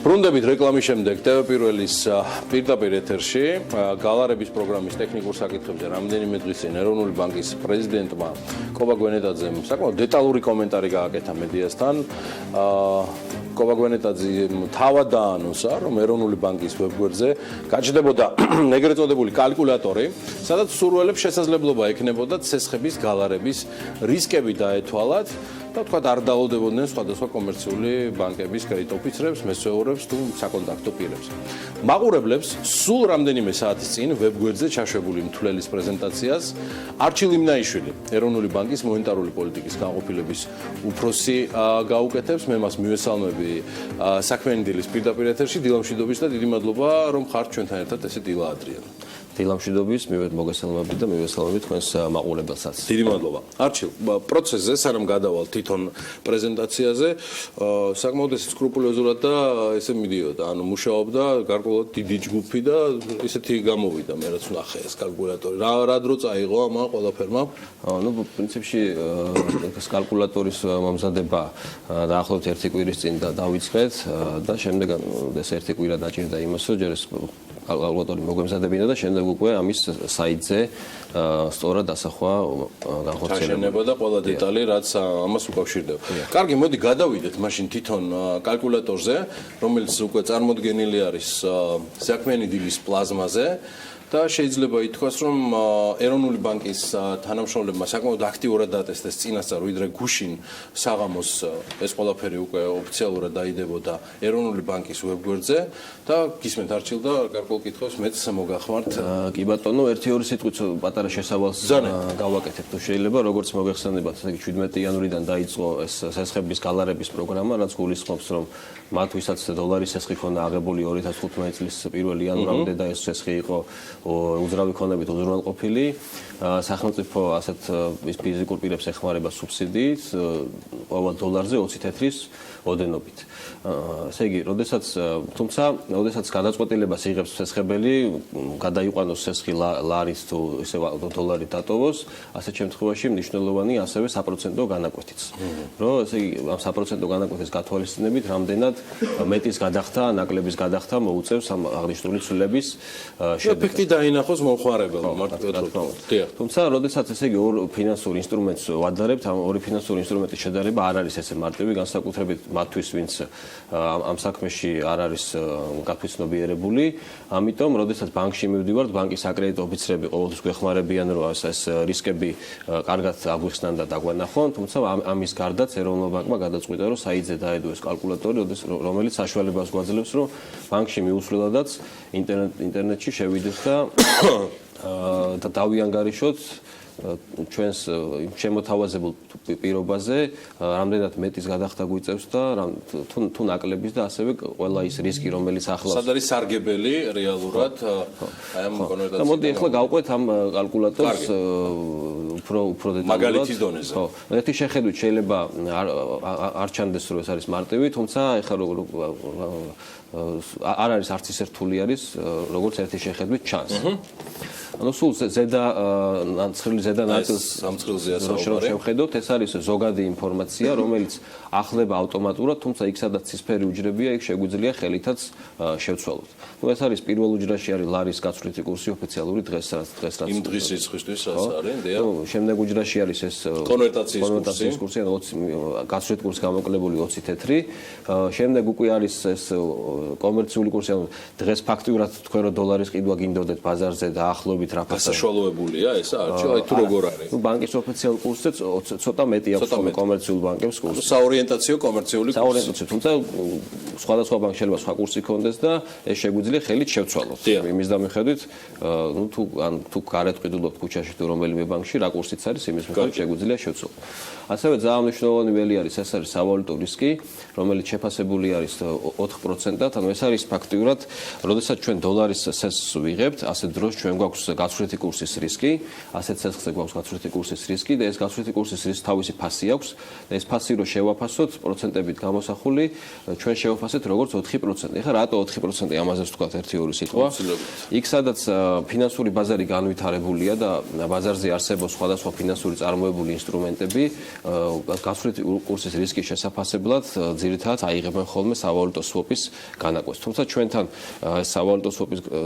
ბრუნდებით რეკლამის შემდეგ TV პირველის პირდაპირ ეთერში გალარების პროგრამის ტექნიკურ საკითხებზე რამდენიმე დღის წინ ეროვნული ბანკის პრეზიდენტმა კობა გვენეტაძემ საკმაოდ დეტალური კომენტარი გააკეთა მედიასთან. კობა გვენეტაძე თავად დაანონსა, რომ ეროვნული ბანკის ვებგვერდზე გაჩნდებოდა ეგრეთ წოდებული კალკულატორი, სადაც სურველებს შესაძლებლობა ექნებოდა ცესხების გალარების რისკები დაეთვალათ და თქვა არ დაავადებოდნენ სხვადასხვა კომერციული ბანკების კრედიტოფიცრებს, მესვეურებს თუ საკონტაქტო პირებს. მაყურებლებს სულ რამდენიმე საათის წინ ვებგვერდზე ჩაშვებული მთლელის პრეზენტაციას არჩილ იმნაიშვილი, ეროვნული ბანკის მონეტარული პოლიტიკის განყოფილების უფროსი გაუკეთებს. მე მას მივესალმები საქმიანი დილის პირდაპირ ეთერში. დილამშვიდობის და დიდი მადლობა, რომ ხართ ჩვენთან ერთად ესე დილა ადრიან. დილამშვიდობის, მოგესალმებით და მივესალმებით თქვენს მაყურებელსაც. დიდი მადლობა. არჩილ, პროცესზე სანამ გადავალ თვითონ პრეზენტაციაზე, საკმაოდ ეს სკრუპულოზურად და ესე მიდიოდა, ანუ მუშაობდა გარკვეულად დიდი ჯგუფი და ესეთი გამოვიდა, მე რაც ვნახე ეს კალკულატორი. რა დრო წაიღო ამან ყველაფერმა? ну, პრინციპში ეს კალკულატორის მომზადება დაახლოებით 1 კვირის წინ დავიწყეთ და შემდეგ ეს 1 კვირა დაჭირდა იმას, რომ ჯერ ეს კალკულატორი მოგვემზადებინა და შემდეგ უკვე ამის საიტზე სწორად ასახვა განხორციელება და ყველა დეტალი რაც ამას უკავშირდება. კარგი, მოდი გადავიდეთ მაშინ თვითონ კალკულატორზე, რომელიც უკვე წარმოდგენილი არის საქმიანი დილის პლაზმაზე. და შეიძლება ითქვას, რომ ეროვნული ბანკის თანამშრომლებმა საკმაოდ აქტიურად დატესტეს წინასწარ, ვიდრე გუშინ საღამოს ეს ყველაფერი უკვე ოფიციალურად დაიდებოდა ეროვნული ბანკის ვებგვერდზე და გისმენთ არჩილ და გარკვეულ კითხვებს მეც მოგახმართ. კი ბატონო, 1-2 სიტყვით პატარა შესავალს გავაკეთებ თუ შეიძლება, როგორც მოგეხსენებათ, 17 იანვრიდან დაიწყო ეს სესხების გალარების პროგრამა, რაც გულისხმობს, რომ მათ ვისაც დოლარის სესხი ქონდა აღებული 2015 წლის 1 იანვრამდე და ეს სესხი იყო უძრავი ქონებით უზრუნველყოფილი, სახელმწიფო ასეთ ფიზიკურ პირებს ეხმარება სუბსიდიით ყოველ დოლარზე 20 თეთრის ოდენობით. ესე იგი, როდესაც გადაწყვეტილებას იღებს სესხებელი, გადაიყვანოს სესხი ლარით თუ ისე დოლარით დატოვოს, ასეთ შემთხვევაში მნიშვნელოვანი ასევე საპროცენტო განაკვეთიც. რომ ესე იგი, ამ საპროცენტო განაკვეთის გათვალისწინებით, რამდენად მეტის გადახდა, ნაკლების გადახდა მოუწევს ამ აღნიშნული ცვლილების შედეგს. დაინახოს მომხმარებელმა თუმცა როდესაც ესე იგი ორ ფინანსურ ინსტრუმენტს ვადარებთ, ამ ორი ფინანსური ინსტრუმენტის შედარება არ არის ესე მარტივი, განსაკუთრებით მათთვის, ვინც ამ საქმეში არ არის გათვითცნობიერებული. ამიტომ როდესაც ბანკში მივდივართ, ბანკის აკრედიტო ოფიცრები ყოველთვის გვეხმარებიან, რომ ეს რისკები კარგად აგვიხსნან და დაგვანახონ, თუმცა ამის გარდაც ეროვნულ ბანკმა გადაწყვიტა, რომ საიტზე დაედო ეს კალკულატორი, რომელიც საშუალებას გვაძლევს, რომ ბანკში მიუსვლელადაც ინტერნეტში შევიდეთ და დავიანგარიშოთ ჩვენს შემოთავაზებულ პირობაზე, რამდენად მეტის გადახდა გვიწევს და თუ ნაკლების და ასევე ყველა ის რისკი, რომელიც ახლა სად არის სარგებელი რეალურად აი ამ კონვერტაციას. და მოდი ახლა გავყვეთ ამ კალკულატორს უფრო დეტალურად. მაგალითის დონეზე. ხო, ერთი შეხედვით შეიძლება არ ჩანდეს, რომ ეს არის მარტივი, თუმცა ახლა არ არის არც ისე რთული არის, როგორც ერთი შეხედვით ჩანს. ანუ სულ ზედა ნაწილს სამწყილზეა საუბარი. რომ შევხედოთ, ეს არის ზოგადი ინფორმაცია, რომელიც ახლება ავტომატურად, თუმცა იქ სადაც ცისფერი უჯრებია, იქ შეგვიძლია ხელითაც შევცვალოთ. ნუ ეს არის პირველ უჯრაში არის ლარის გაცვლითი კურსი ოფიციალური დღეს რაც იმ დღის რიცხვისთვის რაც არის, დიახ. ნუ შემდეგ უჯრაში არის ეს კონვერტაციის კურსი, 20 გაცვლითი კურსი გამოკლებული 20 თეთრი. შემდეგ უკვე არის ეს კომერციული კურსი, ანუ დღეს ფაქტიურად თქვენ რომ დოლარის ყიდვა გინდოდეთ ბაზარზე და ახლობით გასაშვალოებულია ეს არჩილ, აი თუ როგორ არის? ნუ ბანკის ოფიციალურ კურსზე ცოტა მეტი აქვს კომერციულ ბანკებს კურსი. საორიენტაციო კომერციული კურსი. საორიენტაციო, თუმცა სხვადასხვა ბანკ შეიძლება სხვა კურსი ქონდეს და ეს შეგვიძლია ხელით შევცვალოთ. იმის დამიხედვით, ნუ თუ გარეთ ყიდულობთ ქუჩაში თუ რომელიმე ბანკში, რა კურსიც არის, იმის მიხედვით შეგვიძლია შევცვალოთ. ასევე ძალიან მნიშვნელოვანი ველი არის, ეს არის სავალუტო რისკი, რომელიც შეფასებული არის 4%-ად, ანუ ეს არის ფაქტიურად, როდესაც ჩვენ დოლარის სესხს ვიღებთ, ასეთ დროს ჩვენ გვაქვს გაცვლითი კურსის რისკი, ასეთ სესხს სესხზე გვაქვს გაცვლითი კურსის რისკი და ეს გაცვლითი კურსის რისკი თავისი ფასი აქვს და ეს ფასი რო შევაფასოთ პროცენტებით გამოსახული ჩვენ შევაფასეთ როგორც 4%. ეხლა რატო 4% ამაზე ვთქვათ 1-2 სიტყვა. იქ სადაც ფინანსური ბაზარი განვითარებულია და ბაზარზე არსებობს სხვადასხვა ფინანსური წარმოებული ინსტრუმენტები გაცვლითი კურსის რისკის შესაფასებლად ძირითადად აიღებენ ხოლმე სავალუტო სვოპის განაკვეთს. თუმცა ჩვენთან სავალუტო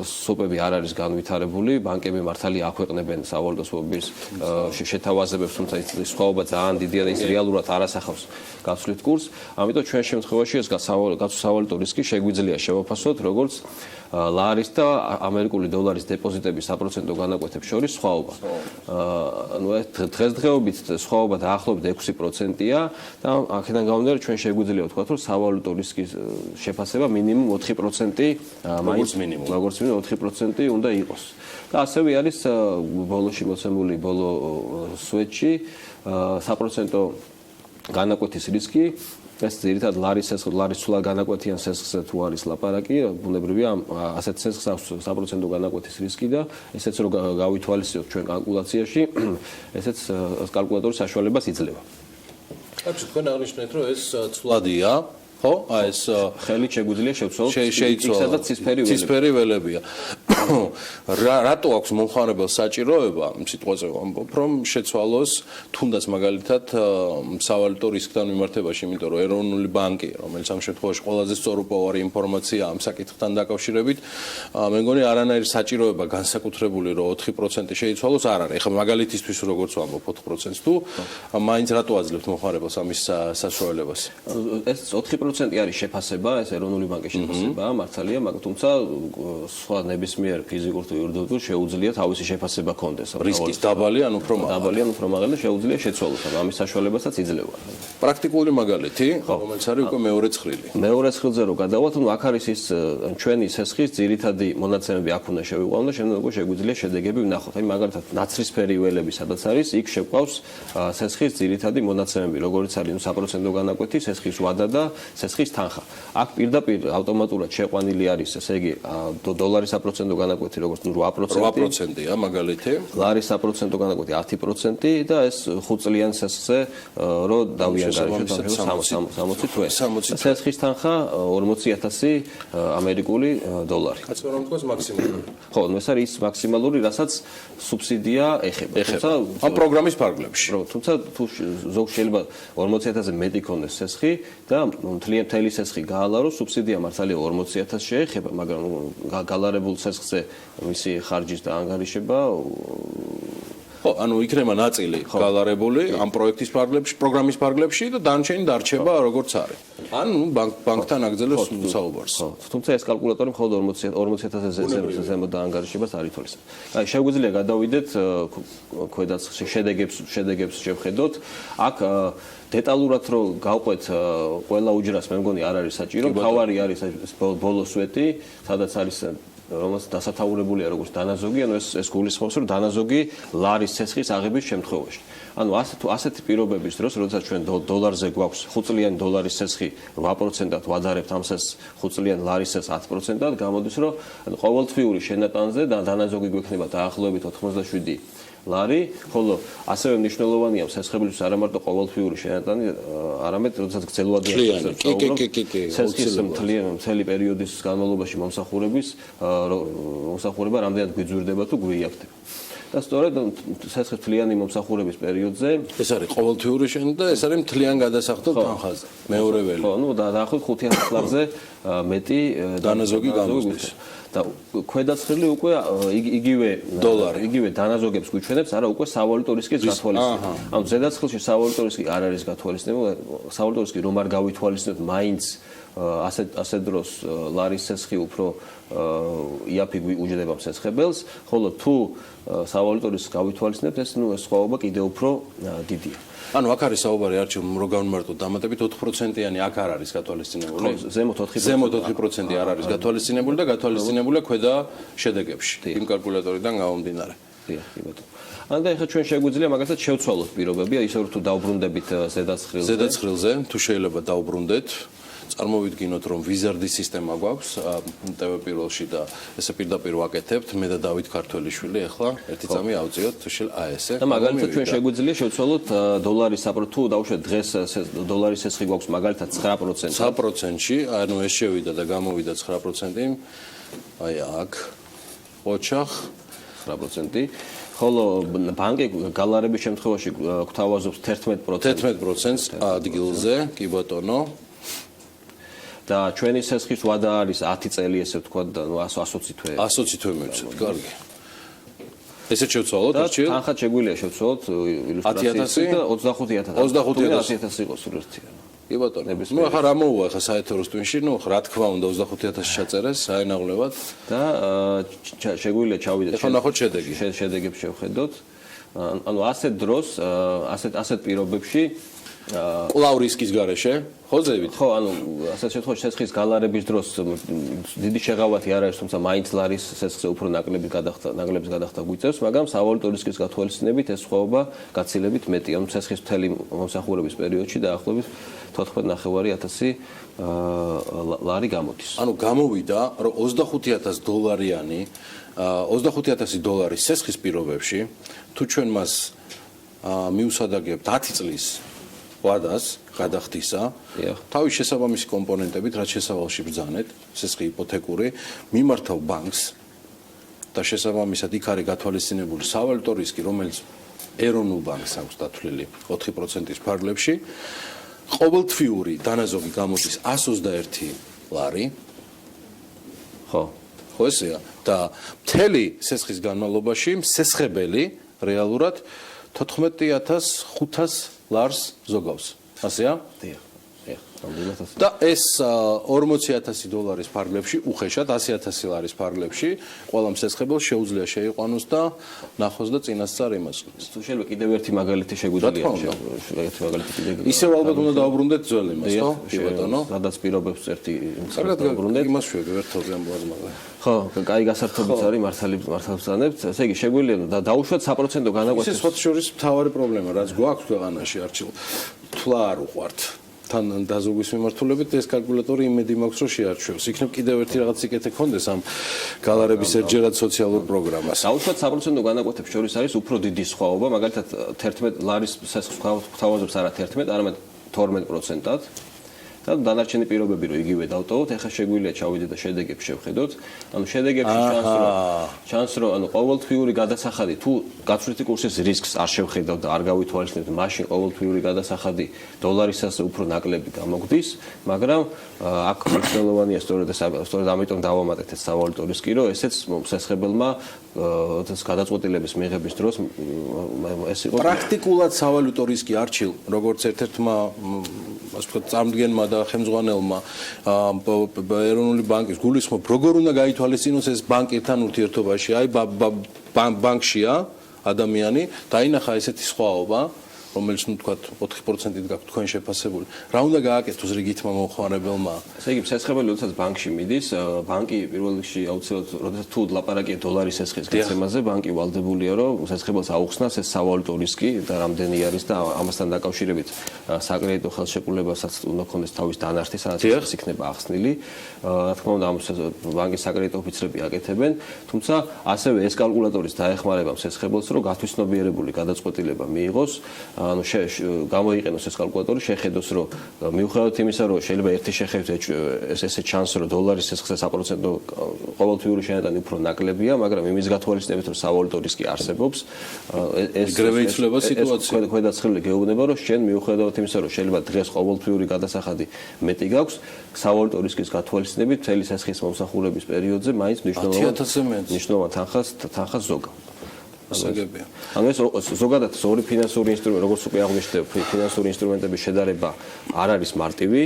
სვოპები არ არის განვითარებული, ბანკები მართალია აქვეყნებენ სავალუტო სვოპის შეთავაზებებს, თუმცა ის სხვაობა ძალიან დიდია და ის რეალურად არ ასახავს გაცვლით კურსს. ამიტომ ჩვენ შემთხვევაში ეს სავალუტო რისკი შეგვიძლია შევაფასოთ როგორც ლარის და ამერიკული დოლარის დეპოზიტების საპროცენტო განაკვეთებს შორის სხვაობა. ანუ დღესდღეობით სხვაობა დაახლოებით 6%-ია და აქედან გამომდინარე ჩვენ შეგვიძლია ვთქვათ, რომ სავალუტო რისკის შეფასება მინიმუმ 4% მაინც მინიმუმ 4% უნდა იყოს. და ასევე არის ბოლოში მოცემული ბოლო სვეტში საპროცენტო განაკვეთის რისკი ეს ძირითადად ლარის სულა განაკვეთიან სესხზე თუ არის ლაპარაკი, ბუნებრივია ასეთ სესხს აქვს საპროცენტო განაკვეთის რისკი და ესეც რო გავითვალისწინოთ ჩვენ კალკულაციაში, ესეც კალკულატორის საშუალებას იძლევა. აქ თქვენ აღნიშნეთ, რომ ეს ცვლადია, ხო? ეს ხელით შეგვიძლია შევცვალოთ იქსა და ცისფერი ველებია. რატო აქვს მომხმარებელს საჭიროება, სიტყვაზე ვამბობ, რომ შეცვალოს თუნდაც მაგალითად სავალუტო რისკთან მიმართებაში, იმიტომ რომ ეროვნული ბანკი, რომელიც ამ შემთხვევაში ყველაზე სწორუპოვარი ინფორმაცია ამ საკითხთან დაკავშირებით, მე მგონი არანაირი საჭიროება განსაკუთრებული რომ 4% შეიცვალოს არ არის. ეხლა მაგალითისთვის როგორც ვამბობ 4%-ს თუ მაინც რატო აძლევთ მომხმარებელს ამის სასწავლებას? ეს 4% არის შეფასება, ეს ეროვნული ბანკის შეფასებაა, მართალია, მაგრამ თუმცა სხვა ნებისმიერ ფიზიკურ თუ იურიდიულ შეუძლია თავისი შეფასება კონდეს. რისკის დაბალი ან უფრო მაღალი შეუძლია შეცვალოს, ამის საშუალებასაც იძლევა. პრაქტიკული მაგალითი, რომელიც არის უკვე მეორე ცხრილი. მეორე ცხრილზე რო გადავალთ, ნუ აქ არის ის ჩვენი სესხის ძირითადი მონაცემები აქ უნდა შევიყვანოთ და შემდეგ უკვე შეგვიძლია შედეგები ვნახოთ. აი მაგალითად ნაცრისფერი ველები სადაც არის, იქ შეგვყავს სესხის ძირითადი მონაცემები, როგორც არის ნუ საპროცენტო განაკვეთი, სესხის ვადა და სესხის თანხა. აქ პირდაპირ ავტომატურად შეყვანილი არის, ესე იგი დოლარის საპროცენტო განაკვეთი როგორც ნუ 8%-ია მაგალითი. ლარის საპროცენტო განაკვეთი 10% და ეს 5 წლიან სესხზე რო დავიანგარიშოთ 60 თვე. სესხის თანხა 40,000 ამერიკული დოლარი. კაც რომ თქვას მაქსიმალური. ხო, ეს არის ის მაქსიმალური, რასაც სუბსიდია ეხება. თუმცა ამ პროგრამის ფარგლებში. თუმცა თუ ზოგ შეიძლება 40,000-ზე მეტი ქონდეს სესხი და მთელი სესხი გაალარო, სუბსიდია მართალია 40,000 შეეხება, მაგრამ გალარებულ სესხზე მისი ხარჯის და ანგარიშება ხო, ანუ იქნება ნაწილი გალარებული ამ პროექტის ფარგლებში, პროგრამის ფარგლებში და დანარჩენი დარჩება როგორც არის. ან ბანკთან აგზელოს საუბარს. ხო, თუმცა ეს კალკულატორი მხოლოდ 40,000-ზე ზემოთ დაანგარიშებას არ ითვალისწინებს. აი, შეგვიძლია გადავიდეთ ქვედაც შედეგებს შევხედოთ. აქ დეტალურად რო გავყვეთ ყველა უჯრას, მე მგონი არ არის საჭირო. თავარი არის ბოლო სვეტი, სადაც არის რომელიც დასათაურებულია როგორც დანაზოგი, ანუ ეს გულისხმობს, რომ დანაზოგი ლარის სესხის აღების შემთხვევაში. ანუ ასეთი პირობების დროს, როდესაც ჩვენ დოლარზე გვაქვს 5 წლიანი დოლარის სესხი 8%-ად ვადარებთ ამ სესხს 5 წლიანი ლარის სესხს 10%-ად, გამოდის, რომ ყოველთვიური შენატანზე დანაზოგი გვექნება დაახლოებით 87 ლარი, ხოლო ასევე მნიშვნელოვანია სესხებისთვის არა მარტო ყოველთვიური შენატანი, არამედ როდესაც გრძელვადია სესხის მთელი პერიოდის განმავლობაში მომსახურება რამდენად გვიძვირდება თუ გვიაქდება. და სწორედ სესხის მთლიანი მომსახურების პერიოდზე ეს არის ყოველთვიური შენატანი და ეს არის მთლიან გადასახდელ თანხაზე. მეორე ველი. ხო, ნუ დაახლოებით 500 ლარზე მეტი დანაზოგი გამოსდის. და ქვედაცხრილი უკვე იგივე დოლარი, იგივე დანაზოგებს გვიჩვენებს, არა უკვე სავალუტო რისკის გათვალისწინება. ანუ ზედაცხრილში სავალუტო რისკი არ არის გათვალისწინებული, სავალუტო რისკი რომ არ გავითვალისწინებთ, მაინც ასეთ დროს ლარის სესხი უფრო იაფი უჯდება სესხებელს, ხოლო თუ სავალუტო რისკს გავითვალისწინებთ, ეს სხვაობა კიდევ უფრო დიდია. ანუ აქ არის საუბარი არჩევ რომ განმარტოთ დამატებით 4%-იანი აქ არ არის გათვალისწინებული. ზემოთ 4%. ზემოთ 4% არ არის გათვალისწინებული და გათვალისწინებულია ქვედა შედეგებში. იმ კალკულატორიდან გამომდინარე. დიახ, ბატონო. ანდა ეხლა ჩვენ შეგვიძლია მაგალითად შევცვალოთ პირობები, ისე რომ თუ დავბრუნდებით ზედაცხრილზე. ზედაცხრილზე თუ შეიძლება დავბრუნდეთ წარმოვიდგინოთ, რომ ვიზარდის სისტემა გვაქვს TV პირველში და ესე პირდაპირ ვაკეთებთ, მე და დავით ქართველიშვილი ახლა ერთი წამი ავწიოთ ესე. და მაგალითად ჩვენ შეგვიძლია შევცვალოთ დოლარის თუ დავუშვათ დღეს დოლარის სესხი გვაქვს მაგალითად 9%. 9%-ში, ანუ ეს შევიდა და გამოვიდა 9%. აი აქ ოჩახ 9%. ხოლო ბანკი გალარების შემთხვევაში გვთავაზობს 11%. 11%-ს ადგილზე, კი ბატონო. და ჩვენი სესხის ვადა არის 10 წელი, ესე ვთქვათ, და 120 თვე. 120 თვე მივცეთ, კარგი. ესეც შევცვალოთ, არჩევ. თანხად შეგვიძლია შევცვალოთ ილუსტრაციით და 25000. 25000 იყოს სულ ერთიანი. კი ბატონო. ნუ ახლა რა მოუვა ახლა საერთო როსტვინში, ნუ რა თქმა უნდა 25000 ჩაწერეს, საინაღლებად და შეგვიძლია ჩავიდეთ. ახლა ნახოთ შედეგი. შედეგებს შევხედოთ. ანუ ასეთ დროს, ასეთ პირობებში კვლავ რისკის გარეშე, ხო ზევით? ხო, ანუ ასეთ შემთხვევაში სესხის გალარების დროს დიდი შეღავათი არ არის, თუმცა მაინც ლარის სესხზე უფრო ნაკლების გადახდა გვიწევს, მაგრამ სავალუტო რისკის გათვალისწინებით ეს სხვაობა გაცილებით მეტია. ანუ სესხის მთელი მომსახურების პერიოდში დაახლოებით 14,500 ლარი გამოდის. ანუ გამოვიდა, რომ 25000 დოლარიანი 25000 დოლარის სესხის პირობებში, თუ ჩვენ მას მივსადაგებთ 10 წლის ვადას გადახდისა, თავის შესაბამისი კომპონენტებით, რაც შესავალში ბრძანეთ, სესხი იპოთეკური, მიმართავ ბანკს და შესაბამისად იქ არის გათვალისწინებული სავალუტო რისკი, რომელიც ეროვნულ ბანკს აქვს დათვლილი 4%-ის ფარგლებში. ყოველთვიური დანაზოგი გამოდის 121 ლარი. ხო, ესეა და მთელი სესხის განმავლობაში სესხებელი რეალურად 14500 ლარს ზოგავს. ასეა? დიახ. და ეს 40000 დოლარის ფარგლებში უხეშად 100000 ლარის ფარგლებში ყველა მსესხებელს შეუძლია შეიყვანოს და ნახოს და წინასწარ იმასწროს. თუ შეიძლება კიდევ ერთი მაგალითი შეგვიძლია ისევ ალბათ უნდა დაუბრუნდეთ ძველ იმას, ხო? კი ბატონო. სადაც პირობებს ერთი დაუბრუნდეთ. იმას შევერთობ ამ ბაზმაზე. ხო, კაი გასართობიც არის მართალი ვსწანებთ. ესე იგი შეგვიძლია და დაუშვათ 1% განაკვეთს. ეს სხვა შორის მთავარი პრობლემა, რაც გვაქვს ქვეყანაში არჩილ თვლა არ უყვართ. თან დაზოგვის მიმართულებით ეს კალკულატორი იმედი მაქვს რომ შეარჩევს. იქნებ კიდევ ერთი რაღაც სიკეთე ქონდეს ამ გალარების ერთჯერად სოციალურ პროგრამას. დაუშვათ 1% განაკვეთებს შორის არის უფრო დიდი სხვაობა, მაგალითად 11 ლარის სესხს გვთავაზობს არა 11, არამედ 12%-ად. და დანარჩენი პირობები რომ იგივე დავტოვოთ, ეხლა შეგვიძლია ჩავიდეთ და შედეგებს შევხედოთ. ანუ შედეგებში ჩანს რომ ანუ ყოველთვიური გადასახადი თუ გაცვლითი კურსის რისკს არ შევხედავთ და არ გავითვალისწინებთ, მაშინ ყოველთვიური გადასახადი დოლარისაზე უფრო ნაკლები გამოგვდის, მაგრამ აქ მნიშვნელოვანია სწორედ ამიტომ დავამატეთ ეს სავალუტო რისკი, რომ ესეც სესხებელმა ეს გადაწყვეტილების მიღების დროს ეს იყო პრაქტიკულად სავალუტო რისკი არჩილ, როგორც ერთ-ერთმა ასე ვთქვათ, წამდგენმა და ხელმძღვანელმა ეროვნული ბანკის გულისხმობ, როგორ უნდა გაითვალისწინოს ეს ბანკებთან ურთიერთობაში. აი ბანკშია ადამიანი, დაინახა ესეთი სხვაობა, რომელიც ნუ თქვათ 4%-ით გაქვთ თქვენ შეფასებული. რა უნდა გააკეთოს რიგითმა მომხმარებელმა? ესე იგი, სესხებელი როდესაც ბანკში მიდის, ბანკი პირველ რიგში აუცილებლად, როდესაც თუ ლაპარაკია დოლარის სესხის გაცემაზე, ბანკი ვალდებულია, რომ სესხებელს აუხსნას ეს სავალუტო რისკი და რამდენი არის და ამასთან დაკავშირებით საკრედიტო ხელშეკრულებასაც უნდა ქონდეს თავის დანართი, სადაც ეს იქნება ახსნილი. რა თქმა უნდა, ამ ბანკის საკრედიტო ოფიცრები აკეთებენ, თუმცა ასევე ეს კალკულატორიც დაეხმარება სესხებელს, რომ გათვისნობიერებული გადაწყვეტილება მიიღოს. ანუ გამოიყენოს ეს კალკულატორი, შეხედოს, რომ მიუხედავად იმისა, რომ შეიძლება ერთი შეხედვით ესე ჩანს, რომ დოლარის სესხზე 1% ყოველთვიური შენატანი უფრო ნაკლებია, მაგრამ იმის გათვალისწინებით, რომ სავალუტო რისკი არსებობს, ეს ეგრევე იცვლება სიტუაცია. ქვედაცხელი გეუბნება, რომ შენ მიუხედავად იმისა, რომ შეიძლება დღეს ყოველთვიური გადასახადი მეტი გაქვს, სავალუტო რისკის გათვალისწინებით მთელი სესხის მომსახურების პერიოდზე მაინც მნიშვნელოვან თანხას ზოგავ. ასაგებია. ანუ ეს ზოგადად ორი ფინანსური ინსტრუმენტი, როგორც უკვე აღვნიშნეთ, ფინანსური ინსტრუმენტების შედარება არ არის მარტივი,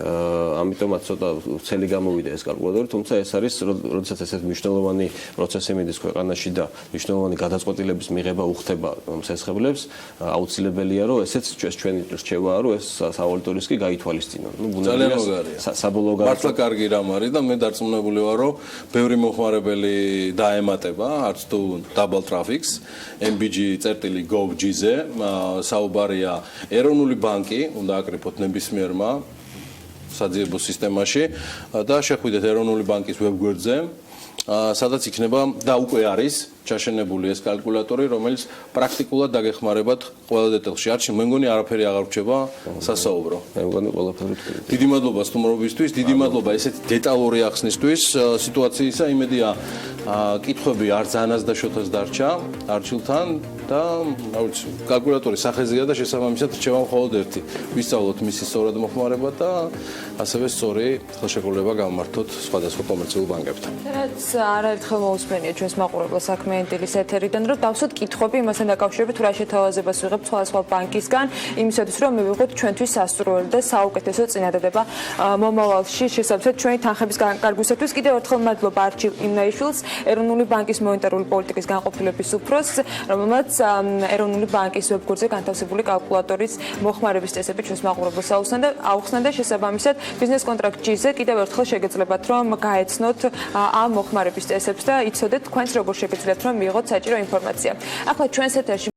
ამიტომაც ცოტა ცელი გამოვიდა ეს კალკულატორი, თუმცა ეს არის, როდესაც ესეთ მნიშვნელოვანი პროცესი მიდის ქვეყანაში და მნიშვნელოვანი გადაწყვეტილების მიღება უხდება სესხებლებს, აუცილებელია, რომ ესეც ჩვენი რჩევაა, რომ ეს სავალუტო რისკი გაითვალისწინონ. ნუ ძალიან მოგარია. საბოლოო მართლა კარგი რამ არის და მე დარწმუნებული ვარ, რომ ბევრი მომხმარებელი დაემატება, არც თუ double traffic mbg.gov.gz საუბარია ეროვნული ბანკი უნდა აკრიფოთ ნებისმიერმა საძიებო სისტემაში და შეხვიდეთ ეროვნული ბანკის ვებგვერდზე, სადაც იქნება და უკვე არის ჩაშენებული ეს კალკულატორი, რომელიც პრაქტიკულად დაგეხმარებათ ყველა დეტალში. არჩი მე მგონი არაფერი აღარ რჩება სასაუბრო. მე მგონი ყველაფერი თქვი. დიდი მადლობა სტუმრობისთვის, დიდი მადლობა ესეთი დეტალური ახსნისთვის სიტუაციისა. იმედია კითხვები არ ზანას და შოთას დარჩა არჩილთან და რა ვიცი, კალკულატორის სახეზეა და შესაბამისად რჩება მხოლოდ ერთი. ვისწავლოთ მისი სწორად მოხმარება და ასევე სწორი ხელშეკრულება გამართოთ სხვადასხვა კომერციულ ბანკებთან. რაც არაერთხელ მოусმენია ჩვენს მაყურებელს საქმე ენტილის ეთერიდან, რომ დავსვათ კითხვები იმასთან დაკავშირებით, თუ რა შეთავაზებას ვიღებთ სხვადასხვა ბანკისგან, იმისათვის რომ მივიღოთ ჩვენთვის სასურველი და საუკეთესო წინადადება მომავალში შესაბამისად ჩვენი თანხების განკარგვისათვის. კიდევ ერთხელ მადლობა არჩილ იმნაიშვილს, ეროვნული ბანკის მონეტარული პოლიტიკის განყოფილების უფროსს, რომელმაც ეროვნული ბანკის ვებგვერდზე განთავსებული კალკულატორის მოხმარების წესები ჩვენს მაყურებელს აუხსნა და შესაბამისად ბიზნეს კონტრაქტ-ზე კიდევ ერთხელ შეგეძლებათ რომ გაეცნოთ ამ მოხმარების წესებს და იცოდეთ თქვენს როგორ შეგეძლებათ რომ მიიღოთ საჭირო ინფორმაცია. ახლა ჩვენს ეთერში